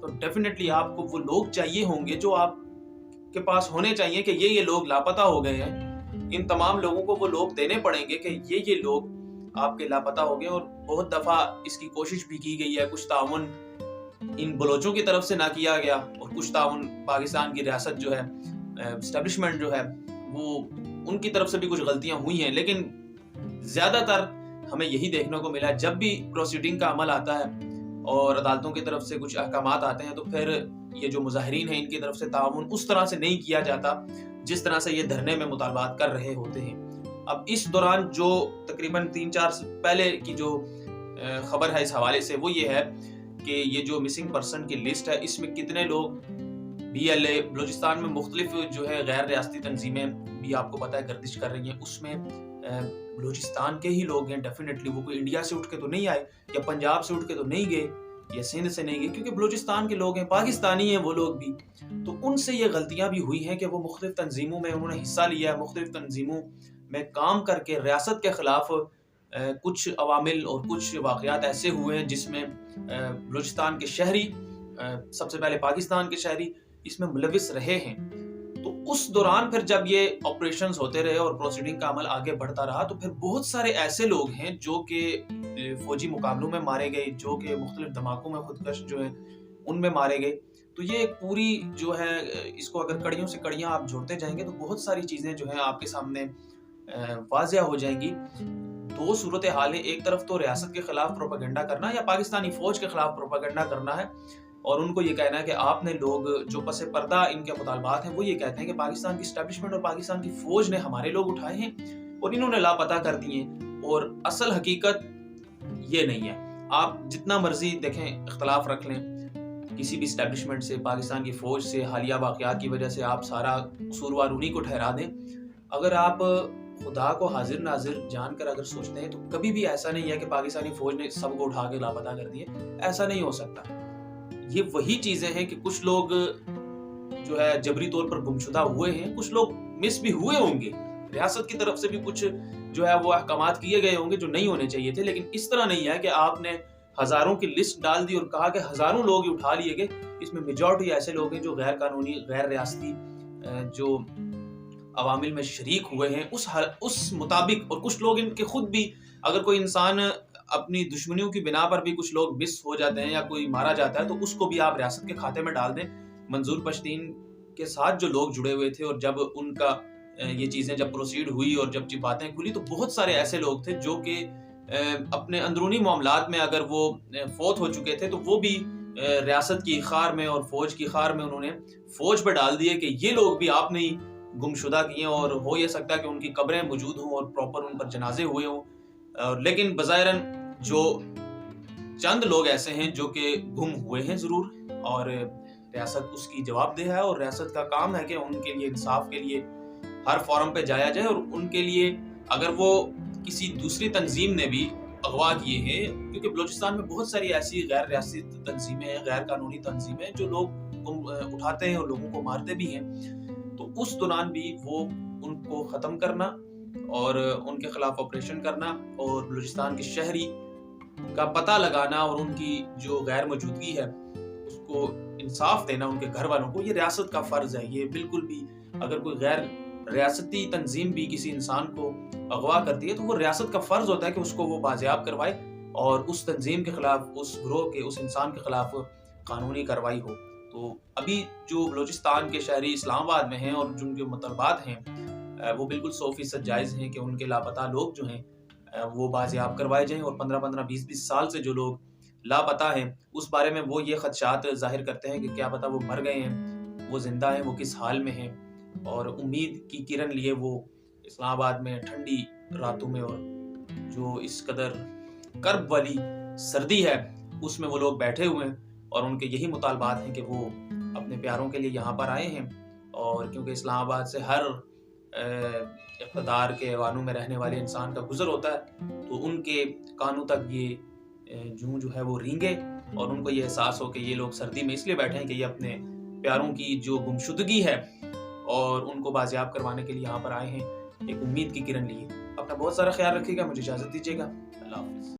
تو ڈیفینیٹلی آپ کو وہ لوگ چاہیے ہوں گے جو آپ کے پاس ہونے چاہیے کہ یہ لوگ لاپتہ ہو گئے ہیں. ان تمام لوگوں کو وہ لوگ دینے پڑیں گے کہ یہ لوگ آپ کے لاپتہ ہو گئے. اور بہت دفعہ اس کی کوشش بھی کی گئی ہے, کچھ تعاون ان بلوچوں کی طرف سے نہ کیا گیا اور کچھ تعاون پاکستان کی ریاست جو ہے, اسٹیبلشمنٹ جو ہے, وہ ان کی طرف سے بھی کچھ غلطیاں ہوئی ہیں. لیکن زیادہ تر ہمیں یہی دیکھنے کو ملا, جب بھی پروسیڈنگ کا عمل آتا ہے اور عدالتوں کی طرف سے کچھ احکامات آتے ہیں, تو پھر یہ جو مظاہرین ہیں ان کی طرف سے تعاون اس طرح سے نہیں کیا جاتا جس طرح سے یہ دھرنے میں مطالبات کر رہے ہوتے ہیں. اب اس دوران جو تقریباً 3-4 پہلے کی جو خبر ہے اس حوالے سے, وہ یہ ہے کہ یہ جو مسنگ پرسن کی لسٹ ہے, اس میں کتنے لوگ BLA بلوچستان میں مختلف جو ہے غیر ریاستی تنظیمیں بھی آپ کو پتہ ہے گردش کر رہی ہیں, اس میں بلوچستان کے ہی لوگ ہیں. ڈیفینیٹلی وہ کوئی انڈیا سے اٹھ کے تو نہیں آئے یا پنجاب سے اٹھ کے تو نہیں گئے یا سندھ سے نہیں گئے, کیونکہ بلوچستان کے لوگ ہیں, پاکستانی ہیں وہ لوگ بھی. تو ان سے یہ غلطیاں بھی ہوئی ہیں کہ وہ مختلف تنظیموں میں انہوں نے حصہ لیا ہے, مختلف تنظیموں میں کام کر کے ریاست کے خلاف کچھ عوامل اور کچھ واقعات ایسے ہوئے ہیں جس میں بلوچستان کے شہری, سب سے پہلے پاکستان کے شہری اس میں ملوث رہے ہیں. تو اس دوران پھر جب یہ آپریشنز ہوتے رہے اور پروسیڈنگ کا عمل آگے بڑھتا رہا, تو پھر بہت سارے ایسے لوگ ہیں جو کہ فوجی مقابلوں میں مارے گئے, جو کہ مختلف دھماکوں میں خودکش جو ہیں ان میں مارے گئے. تو یہ پوری جو ہے, اس کو اگر کڑیوں سے کڑیاں آپ جوڑتے جائیں گے تو بہت ساری چیزیں جو ہیں آپ کے سامنے واضح ہو جائیں گی. دو صورتحال ہیں, ایک طرف تو ریاست کے خلاف پروپیگنڈا کرنا یا پاکستانی فوج کے خلاف پروپیگنڈا کرنا ہے, اور ان کو یہ کہنا ہے کہ آپ نے لوگ جو پس پردہ ان کے مطالبات ہیں وہ یہ کہتے ہیں کہ پاکستان کی اسٹیبلشمنٹ اور پاکستان کی فوج نے ہمارے لوگ اٹھائے ہیں اور انہوں نے لاپتہ کر دیے, اور اصل حقیقت یہ نہیں ہے. آپ جتنا مرضی دیکھیں اختلاف رکھ لیں کسی بھی اسٹیبلشمنٹ سے, پاکستان کی فوج سے, حالیہ واقعات کی وجہ سے آپ سارا قصوروار انہی کو ٹھہرا دیں, اگر آپ خدا کو حاضر ناظر جان کر اگر سوچتے ہیں تو کبھی بھی ایسا نہیں ہے کہ پاکستانی فوج نے سب کو اٹھا کے لاپتہ کر دیے. ایسا نہیں ہو سکتا. یہ وہی چیزیں ہیں کہ کچھ لوگ جو ہے جبری طور پر گمشدہ ہوئے ہیں, کچھ لوگ مس بھی ہوئے ہوں گے, ریاست کی طرف سے بھی کچھ جو ہے وہ احکامات کیے گئے ہوں گے جو نہیں ہونے چاہیے تھے. لیکن اس طرح نہیں ہے کہ آپ نے ہزاروں کی لسٹ ڈال دی اور کہا کہ ہزاروں لوگ ہی اٹھا لیے گئے. اس میں میجورٹی ایسے لوگ ہیں جو غیر قانونی, غیر ریاستی جو عوامل میں شریک ہوئے ہیں اس مطابق, اور کچھ لوگ ان کے خود بھی, اگر کوئی انسان اپنی دشمنیوں کی بنا پر بھی کچھ لوگ مس ہو جاتے ہیں یا کوئی مارا جاتا ہے تو اس کو بھی آپ ریاست کے کھاتے میں ڈال دیں. منظور پشتین کے ساتھ جو لوگ جڑے ہوئے تھے, اور جب ان کا یہ چیزیں جب پروسیڈ ہوئی اور جب باتیں کھلی, تو بہت سارے ایسے لوگ تھے جو کہ اپنے اندرونی معاملات میں اگر وہ فوت ہو چکے تھے تو وہ بھی ریاست کی خار میں اور فوج کی خار میں انہوں نے فوج پہ ڈال دیے کہ یہ لوگ بھی آپ نے ہی گمشدہ کیے, اور ہو یہ سکتا ہے کہ ان کی قبریں موجود ہوں اور پراپر ان پر جنازے ہوئے ہوں. لیکن بظاہراً جو چند لوگ ایسے ہیں جو کہ گم ہوئے ہیں ضرور, اور ریاست اس کی جواب دہ ہے, اور ریاست کا کام ہے کہ ان کے لیے انصاف کے لیے ہر فورم پہ جایا جائے, اور ان کے لیے اگر وہ کسی دوسری تنظیم نے بھی اغوا کیے ہیں, کیونکہ بلوچستان میں بہت ساری ایسی غیر ریاستی تنظیمیں ہیں, غیر قانونی تنظیمیں جو لوگ اٹھاتے ہیں اور لوگوں کو مارتے بھی ہیں, تو اس دوران بھی وہ ان کو ختم کرنا اور ان کے خلاف آپریشن کرنا اور بلوچستان کے شہری کا پتہ لگانا اور ان کی جو غیر موجودگی ہے اس کو انصاف دینا ان کے گھر والوں کو, یہ ریاست کا فرض ہے. یہ بالکل بھی اگر کوئی غیر ریاستی تنظیم بھی کسی انسان کو اغوا کرتی ہے تو وہ ریاست کا فرض ہوتا ہے کہ اس کو وہ بازیاب کروائے اور اس تنظیم کے خلاف, اس گروہ کے, اس انسان کے خلاف قانونی کارروائی ہو. تو ابھی جو بلوچستان کے شہری اسلام آباد میں ہیں اور جن کے مطالبات ہیں وہ بالکل 100% جائز ہیں کہ ان کے لاپتہ لوگ جو ہیں وہ بازیاب کروائے جائیں, اور 15-15 20-20 سال سے جو لوگ لاپتہ ہیں اس بارے میں وہ یہ خدشات ظاہر کرتے ہیں کہ کیا پتہ وہ مر گئے ہیں, وہ زندہ ہیں, وہ کس حال میں ہیں, اور امید کی کرن لیے وہ اسلام آباد میں ٹھنڈی راتوں میں اور جو اس قدر کرب والی سردی ہے اس میں وہ لوگ بیٹھے ہوئے ہیں, اور ان کے یہی مطالبات ہیں کہ وہ اپنے پیاروں کے لیے یہاں پر آئے ہیں. اور کیونکہ اسلام آباد سے ہر اقتدار کے ایوانوں میں رہنے والے انسان کا گزر ہوتا ہے, تو ان کے کانوں تک یہ جو ہے وہ رینگے, اور ان کو یہ احساس ہو کہ یہ لوگ سردی میں اس لیے بیٹھے ہیں کہ یہ اپنے پیاروں کی جو گمشدگی ہے اور ان کو بازیاب کروانے کے لیے یہاں پر آئے ہیں, ایک امید کی کرن لیے. اپنا بہت سارا خیال رکھیے گا, مجھے اجازت دیجیے گا. اللہ حافظ.